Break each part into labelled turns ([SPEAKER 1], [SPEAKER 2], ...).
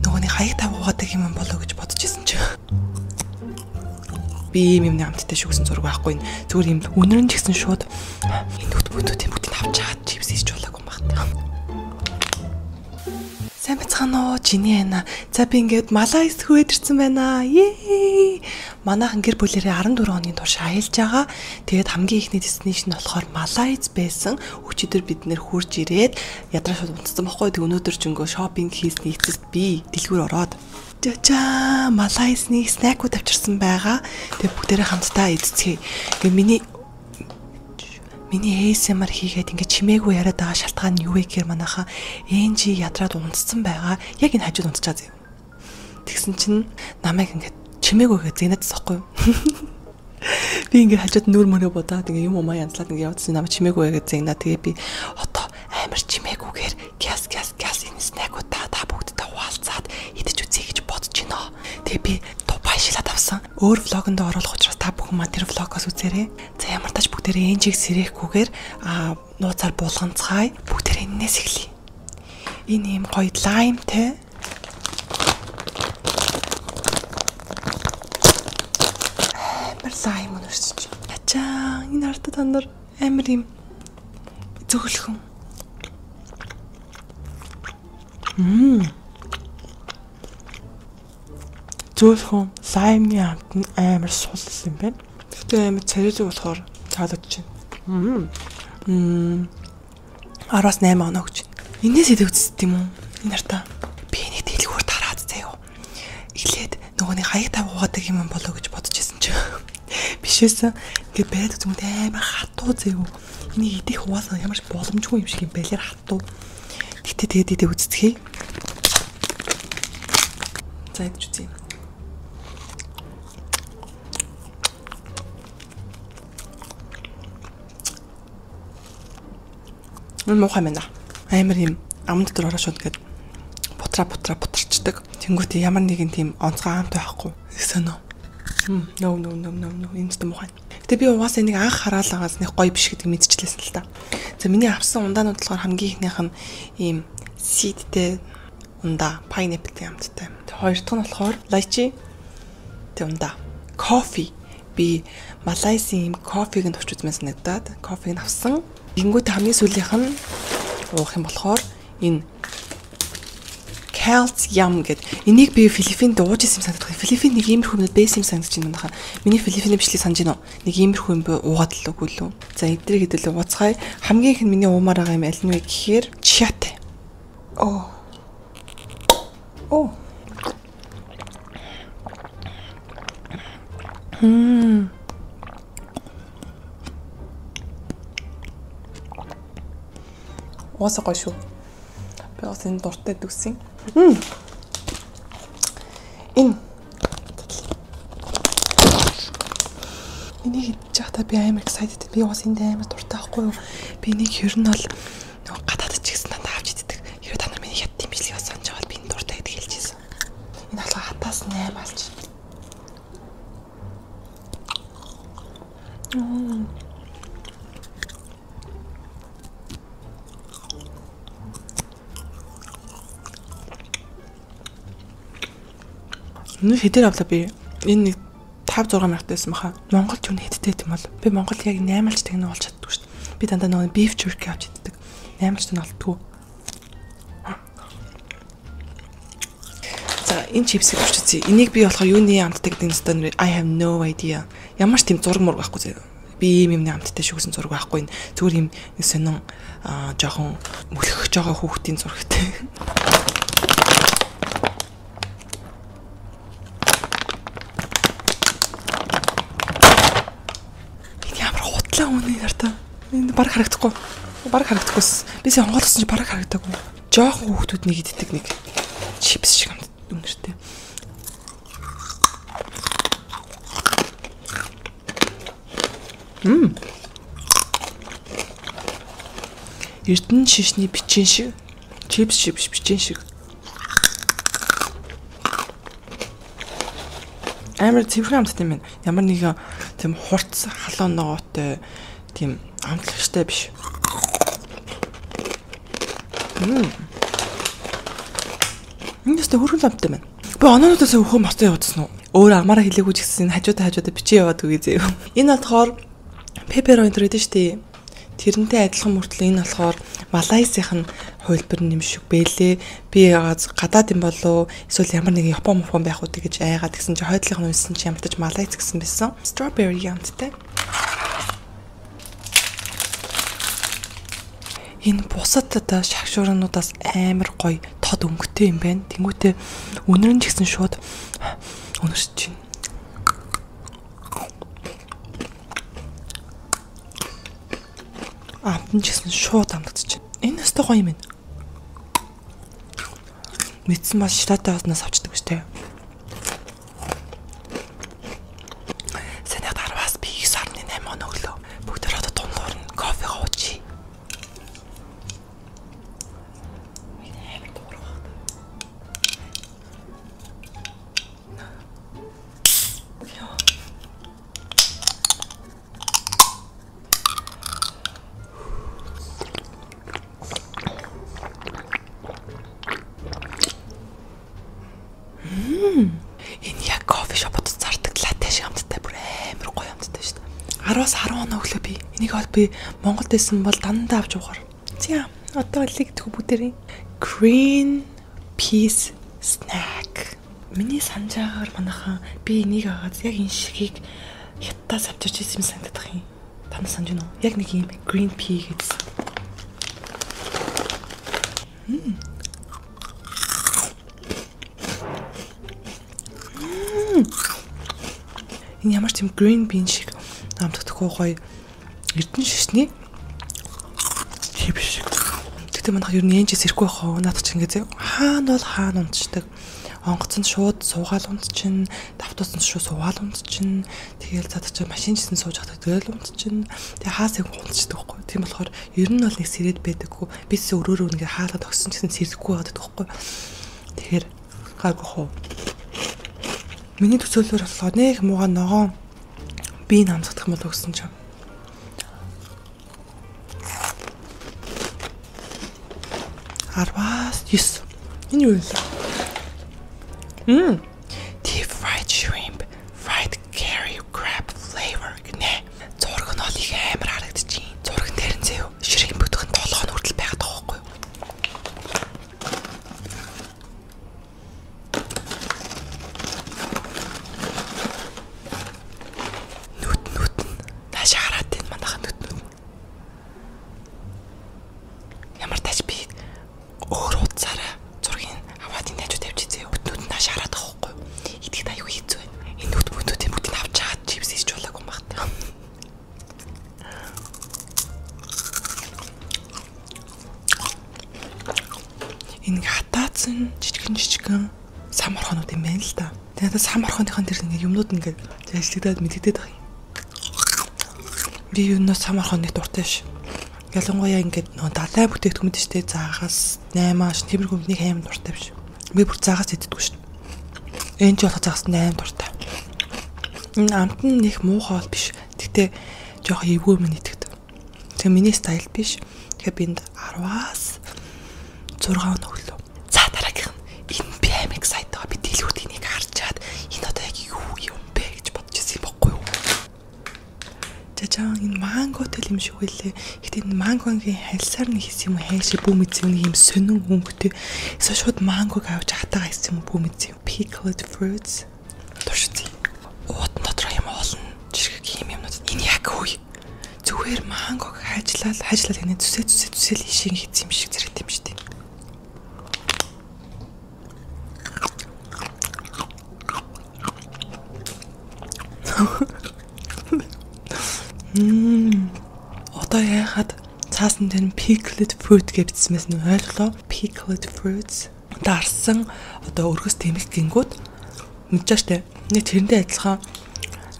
[SPEAKER 1] Нөгөөний хаяг тавгаадаг юм болоо гэж бодож исэн чи. Би юм амттай шүүгсэн зураг байхгүй. Зүгээр юм үнэрэн ч гэсэн шууд энэ бүдүүдийн бүгдийг авч чаад чипс хийж болоогүй юм байна. Сайн бацгаана уу, жиний байна. За би ингээд Малайз хөөд ирсэн байна. Ее. Манайхан гэр бүлэрээ 14 хоногийн турш аялж байгаа. Тэгээд хамгийн ихний destination болохоор Малайз байсан. Өчигдөр бид нэр хурж ирээд ядраа шууд унтсан байхгүй. Тэг өнөөдөр ч өнгөө шопинг хийсний эцэст би дэлгүүр ороод жаа Малайзны снэкүүд авчирсан байгаа. Тэгээд бүгдээрээ хамтдаа идцгээе. Ингээ Миний ASMR хийгээд ингээд чимээгүй яриад байгаа шалтгаан нь юу вэ гэхээр манайхаа энжи ядраад унтцсан байгаа. Яг энэ хажууд унтчаа зав. Тэгсэн чинь намайг ингээд чимээгүйгээ зэнэт зохгүй юу? Би ингээд хажууд нүр мөрөө бодоод ингээд юм уу янзлаад ингээд явуулсан намайг чимээгүйгээ зэнэ. Тэгээ би одоо амар чимээгүйгээр гяс энэ снэкүүд та бүгдтэй хуваалцаад идэж үзье гэж бодож байна. Тэгээ би Дубай шилээд авсан. Өөр влогонд оруулах учраас та бүхэн маа тэр влогоос үзээрэй. За ямар тач бүгдээрээ энжиг сэрэхгүйгээр нууцаар булганцгаая. Бүгдээрээ энэс эхлэе. Энэ юм гоё лаймтай. Амар лайм өнөрсөж. Ачаа энэ артад тандар амар юм зөөлхөн. Зөөлхөн лаймны амт нь амар сул юм байна. Тэгтээ амар царилэг болохоор таалагдж байна. 10-8 оноо гэж. Энээс идэвчсэн тийм үү? Энэ артаа би нэг дэлгүүр тараад заяа. Эхлээд нөгөөний хаяг тавгаадаг юм болоо гэж бодож исэн чи. Бишээсэн. Ингээд байдаг юм амар хатуу заяа. Энийг идэх хуваалцах ямар ч боломжгүй юм шиг юм байлэр хатуу. Гэтэ тэгээд идэх үздэхий. За идэж үзье. Муухай байна. Амар юм амд дотор ороо шууд гээд бутарчдаг. Тэнгүүт ямар нэгэн тийм онцгой амт байхгүй. Соноо. No. Энэ ч муухай. Гэтэ би угаасаа нэг анх хараалаагаас нэг гоё биш гэдэг мэдчихлээсэн л та. За миний авсан ундаанууд болохоор хамгийн ихнийх нь ийм seedтэй ундаа, pineapple амттай. Хоёр дахь нь болохоор lychee тэ ундаа. Coffee. Би Малайзийн кофег нь товч үзмээр санагдаад кофег нь авсан. Гингүүт хамгийн сүүлийнх нь уух юм болохоор энэ calcium гэдэг. Энийг би Филиппинд ууж исэн санагдах. Филиппинд нэг иймэрхүү юмд байсан юм санагдаж байна даа. Миний Филиппиний бичлэг санаж байна уу? Нэг иймэрхүү юм уугаад л үгүй лүү. За эдрийг хэдүүлээ ууцгаая. Хамгийн их нь миний уумаар байгаа юм аль нь вэ гэхээр чиатай. Уусаа гоё шүү. Би бас энэ дуртай дүүсэн. Энэ энийг хийж байхдаа би амар excited. Би бас энд амар дуртай байхгүй юу? Би энийг ер нь бол нөгөө гадаадд ч гэсэн надад авч иддэг. Хэрвээ та нар миний хятадын бичлэгийг санаж байгаа бол би энэ дуртай гэдгийг хэлж ирсэн. Энэ алга хатаас 8 алж. Нүр хэдээр авлаа би. Энэ нэг 5-6 мянгатай байсан баха. Монголч юу хэдтэй юм бол би Монгол яг 8-aalч тэгнэ болж чаддгүй шүү дээ. Би дандаа нөгөө beef jerky авч иддэг. 8-aalч нь олддгүй. За энэ чипсийг авч үзье. Энийг би болохоор юуны амттай гэдэг нь I have no idea. Ямар ч тийм зураг мураг байхгүй заяа. Би юм амттай шүүгсэн зураг байхгүй. Зүгээр юм сонин жоохон мөлхөж байгаа хүүхдийн зурагтай. Үнэ ярта. Энэ баг харагдахгүй. Баг харагдахгүйс. Би сая хонгоолгосон чи баг харагдаагүй. Жоохон хүүхдүүд нэг иддэг нэг чипс шиг амт үнэртэй. Эрдэнэ шишний бичин шиг. Чипс шиг биш бичин шиг. Амар цэвэрхэн амттай юм байна. Ямар нэгэн тийм хурц халуун ногоотой тийм амтлагчтай биш. Энэ Энэс хөргөн ламтай байна. Би оноонуудаас өхөө мартаа явуулсан уу? Өөр амаараа хэлээгүй ч гэсэн хажуудаа бичиж яваад үгүй зөө. Энэ болохоор pepperoni гэдэг шүү дээ. Тэрнтэй адилхан мөртлөө энэ болохоор Малайзийн хувилбар юм шиг бэлээ. Би гадаад юм болов эсвэл ямар нэг Япон байх уу гэж айгаад гэсэн чи хойдлынх нь унсан чи ямар ч Малайз гэсэн байсан. Strawberry ямттай. Энэ бусад одоо шагшуурнуудаас амар гоё тод өнгөтэй юм байна. Тэнгүүтээ өнөр нь ч гэсэн шууд өнөрч чинь. Амтан ч гэсэн шууд амтгдчих. Энэ өстой гоё юм байна. Мэдсэн маш штатаа оснаас авчдаг шүү дээ. Санаад 10-аас би 9.8 он өглөө. Бүгд одоо дундуур нь кофе уучих. Энэ яг кофе шопод зардаг латте шиг амттай бүр амар гоё амттай шүү дээ. 10-аас 10 оноо өглөө би энийг бол би Монголд байсан бол дандаа авч уугаар. За одоо лиг тгүү бүгдэрийн green peas snack. Миний санджаагаар манайхан би энийг агаад яг энэ шигийг хятадаас авчирч ирсэн юм санагдах юм. Та нар санаж байна уу? Яг нэг юм green pea гэсэн. Энэ ямар ч юм green bean шиг амтдаггүй гоё эрдэнэ шишний чип шиг. Тэгтээ манайх ер нь янжис ирэхгүй хаа надад ч ингэ зэ хаана бол хаана унтчихдаг. Онгоцонд шууд суугаал унтчихна, давтуусан шууд суугаал унтчихна. Тэгээл цадах чи машин жисэн сууж хатаа тэгэл унтчихна. Тэгээ хаасыг унтчихдаг байхгүй. Тийм болохоор ер нь бол нэг сэрэд байдаггүй. Бис өрөөрөө ингээ хаалаад огсон гэсэн сэрэхгүй байдаг байхгүй. Тэгэхээр гайгүй хоо. Миний төсөөлөөр болохоор нэг муугаа ногоон би намсгах юм бол өгсөн ч юм. Арвас 9. Энэ юу вэ? Deep fried shrimp, fried curry crab flavor гэнэ. Зураг нь олиг амар харагдчих. Зураг дээр нь зэв shrimp бүдгэн 7 хоног хүртэл байгаад байгаа байхгүй юу? Энэ хатаацсан жижигэн сам орхонууд юм байна л да. Тэгээд сам орхоныхон тэр нэг юмнууд ингээд ажиллагдаад мэдэгдээд байгаа юм. Би юунаас сам орхоныг дуртай ш. Ялангуяа ингээд нөө далай бүтээгдэхүүн дээ штэ заагаас 8-аш тиймэрхүү нэг аим дуртай биш. Би бүр заагаас иддэггүй ш. Энд ч болох заагаас 8 дуртай. Энэ амт нь нэг муухай бол биш. Тэгтээ жоох эвгүй минь итгэдэг. Тэгээ миний стайл биш. Тэгэхээр би энд 10-аас 6 хоног өглөө. За дараагийнх нь энэ би амиг сайтаа би дэлгүүртнийг харчаад энэ одоо яг юу юм бэ гэж бодож ирсэн юм баггүй юу? Жажаа энэ манготой юм шиг үлээ. Гэтэ энэ мангогийн хальсаар нэг хийсэн юм хайши бүү мэдсэн нэг юм сонин өнгөтэй. Эсвэл шууд мангог авч хатаага хийсэн юм бүү мэдсэн юм. Pickled fruits. Тушцээ. Уут дотор юм олон жиргэг юм юмнууд. Энэ яг үе. Зүгээр мангог хайжлал гэнэ зүсэл ишиг хийсэн юм шиг зэрэг юм шүү дээ. Одоо яхад цаасан дээр pickled fruit гэвчихсэнээс нь ойлголоо. Pickled fruits дарсан одоо өргөс тэмэх гингүүд мэдчихэ штэ. Нэг тэрэндээ адилхан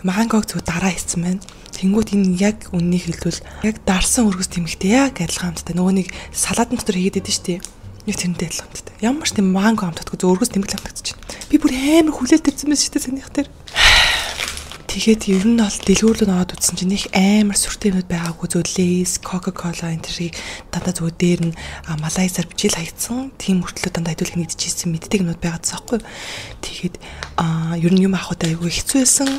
[SPEAKER 1] мангог зүг дараа хийсэн байна. Тэнгүүд энэ яг үннийг хэлбэл яг дарсан өргөс тэмхтэй яг адилхан хамттай. Нөгөө нэг салаатын дотор хийгээд байдаг штэ. Нэг тэрэндээ адилхан хамттай. Ямар ч тийм манго хамтдаггүй зөв өргөс тэмхэл хамтагдаж байна. Би бүр амар хүлээлт тавьсан байсан штэ санийх дээр. Тэгээд ер нь бол дэлгүүрлөө наваад үзсэн чинь их амар сүртэй юмуд байгаагүй зөв Lays, Coca-Cola энэ төрийг дандаа зүгээр дээр нь малайзаар бичил хаягдсан. Тийм мөртлөө дандаа хэдүүлэх нэгдэжсэн мэддэг юмуд байгаадсан байхгүй. Тэгээд ер нь юм авахд айгүй хэцүү байсан.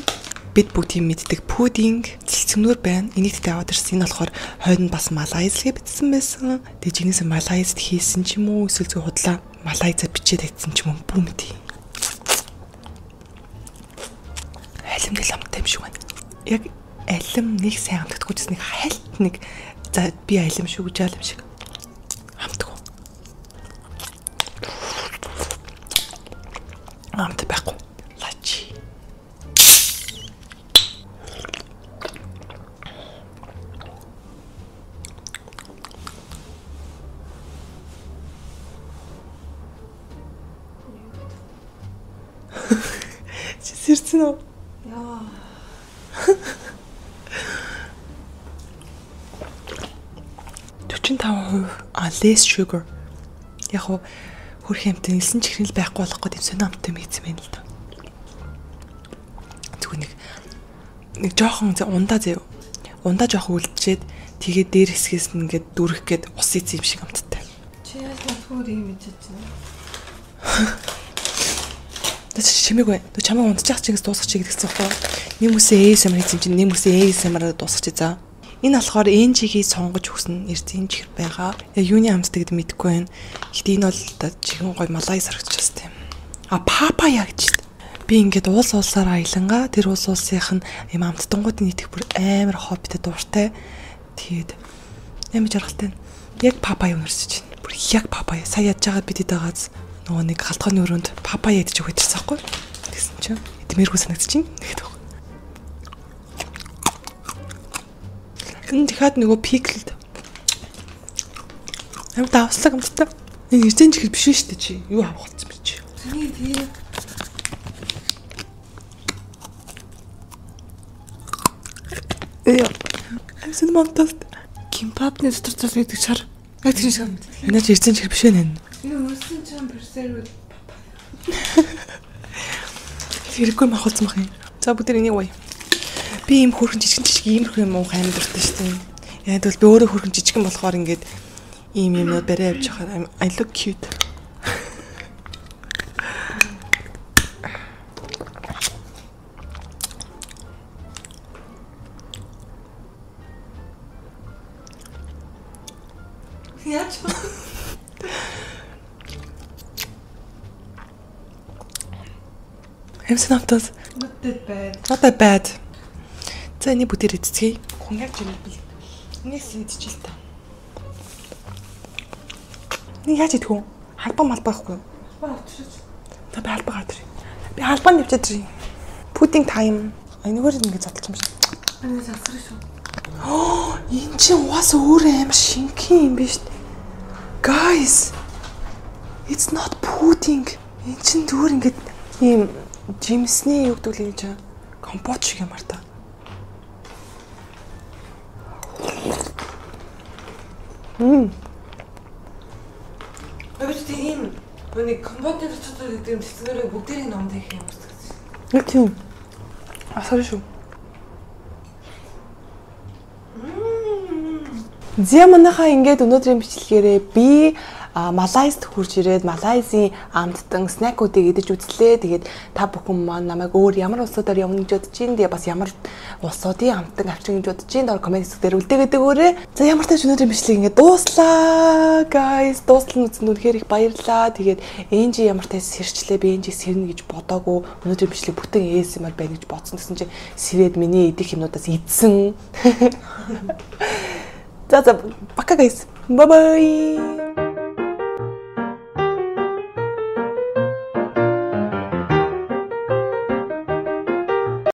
[SPEAKER 1] Бид бүгд тийм мэддэг пудинг цэлцгнөр байна. Энийг дэваад ирсэн. Энэ болохоор хойд нь бас малайзлгээ бичсэн байсан. Тэгээд жинээсээ малайзд хийсэн ч юм уу эсвэл зөв худлаа малайзаар бичээд тавьсан ч юм уу бүү мэдээ. Алим нэг амттай юм шиг байна. Яг алим нэг сайн амтдаггүй ч нэг хальт нэг за би алим шүү гэж алим шиг амтдаггүй. Амт байхгүй. Лачи. Сэрсэн үү? 45% less sugar. Яг хөө хөрх юмтай нэлсэн чихрэл байхгүй болохгүй тийм сонио амттай мэдсэн байна л да. Зүгээр нэг жоохон ундаа заяа. Ундаа жоохон үлдчихэд тэгээд дээр хэсгээс нь ингээд дүрх гээд ус ийц юм шиг амттай.
[SPEAKER 2] Чи яаж натхуур юм мэдэж байна?
[SPEAKER 1] Тэс чимээгүй. Тэ чамаа унтчих чигээс дуусах чиг гэсэн юм байна. Нэмүсээ ASMR хийсэн чинь нэмүсээ ASMR дуусах чи за. Энэ болохоор энжигийг сонгож өгсөн эрдийн чихэр байгаа. Юуны амттай гэдэг мэдэхгүй байна. Гэтэ энэ бол чихэн гой малайз харагдчихсан тийм. Папая гэж шүү дээ. Би ингээд улсаар аялангаа тэр улсынх нь юм амттангуудын нийтх бүр амар хоббитэй дуртай. Тэгээд ямар жаргалтай. Яг папая унарсаж байна. Бүр яг папая. Сая яаж байгаа бидэд байгааз нөгөө нэг галтгооны өрөөнд папая идэж өгч ирсэн байхгүй. Тэгсэн чинь эдмэргүй санагдчихэв. Тэгэхэд тэгэхэд нөгөө пиклд амар давслаг амттай. Энэ эрдэнэ чихэр биш шүү дээ чи. Юу авах болсон бэ чи?
[SPEAKER 2] Тийм.
[SPEAKER 1] Амсын монтост
[SPEAKER 2] Кимбапны дотор байдаг шар. Яг тийм шиг.
[SPEAKER 1] Энэ ч эрдэнэ чихэр биш ээ.
[SPEAKER 2] Энэ өрсөн чам персерүүд
[SPEAKER 1] Хэрэггүй махуулсан бах юм. За бүгд энийг уя. Би ийм хөрхөн жижиг иймэрхүү юм уу амар дуртай шүү дээ. Яг бол би өөрөө хөрхөн жижигэн болохоор ингээд ийм юмнууд барай явж байгаа. I look cute.
[SPEAKER 2] яаж
[SPEAKER 1] Амсын автоос not that bad. За энэ бүтээр эцгэе. Хүн яг юм бил. Нээс идчихэл та. Нэг яаж идэх вэ? Халбаа малбаахгүй.
[SPEAKER 2] авчирч.
[SPEAKER 1] За би халбаа гарч ирээ. Би халбаа нэвчээд ирээ. Pudding time. Энэгээр ингэ задлах юм шиг.
[SPEAKER 2] Энэ засрах шүү.
[SPEAKER 1] Энэ чинь уус өөрөө амар шинхэн юм биш. Guys. It's not pudding. Энэ чинь зүгээр ингэ ийм жимсний юу гэдэг л юм компот шиг юмар та.
[SPEAKER 2] Авч тийм нэг компьютер дотор гэдэг юм цэцгэрээ бүгдийг номд хийх юм байна.
[SPEAKER 1] Яг тийм. Асар шүү. Зяманаха ингээд өнөөдрийн бичлэгээрээ би Малайзд хурж ирээд Малайзийн амттан снэкүүдийг идэж үзлээ. Тэгээд та бүхэн маань намайг өөр ямар улсуудаар явна гэж бодож байна. Тэгээ бас ямар улсуудын амттан авчин гэж бодож байна. Доор коммент хэсгээр үлдээгээд өгөөрэй. За ямар ч тач өнөөдрийн бичлэг ингээд дууслаа. Guys, дуустал үзсэнд үнэхээр их баярлалаа. Тэгээд энжи ямар тач сэрчлээ. Би энжи сэрнэ гэж бодоагүй. Өнөөдрийн бичлэг бүтэн ASMR байна гэж бодсон гэсэн чинь сэрээд миний идэх юмнуудаас идсэн. За бака guys. Bye bye.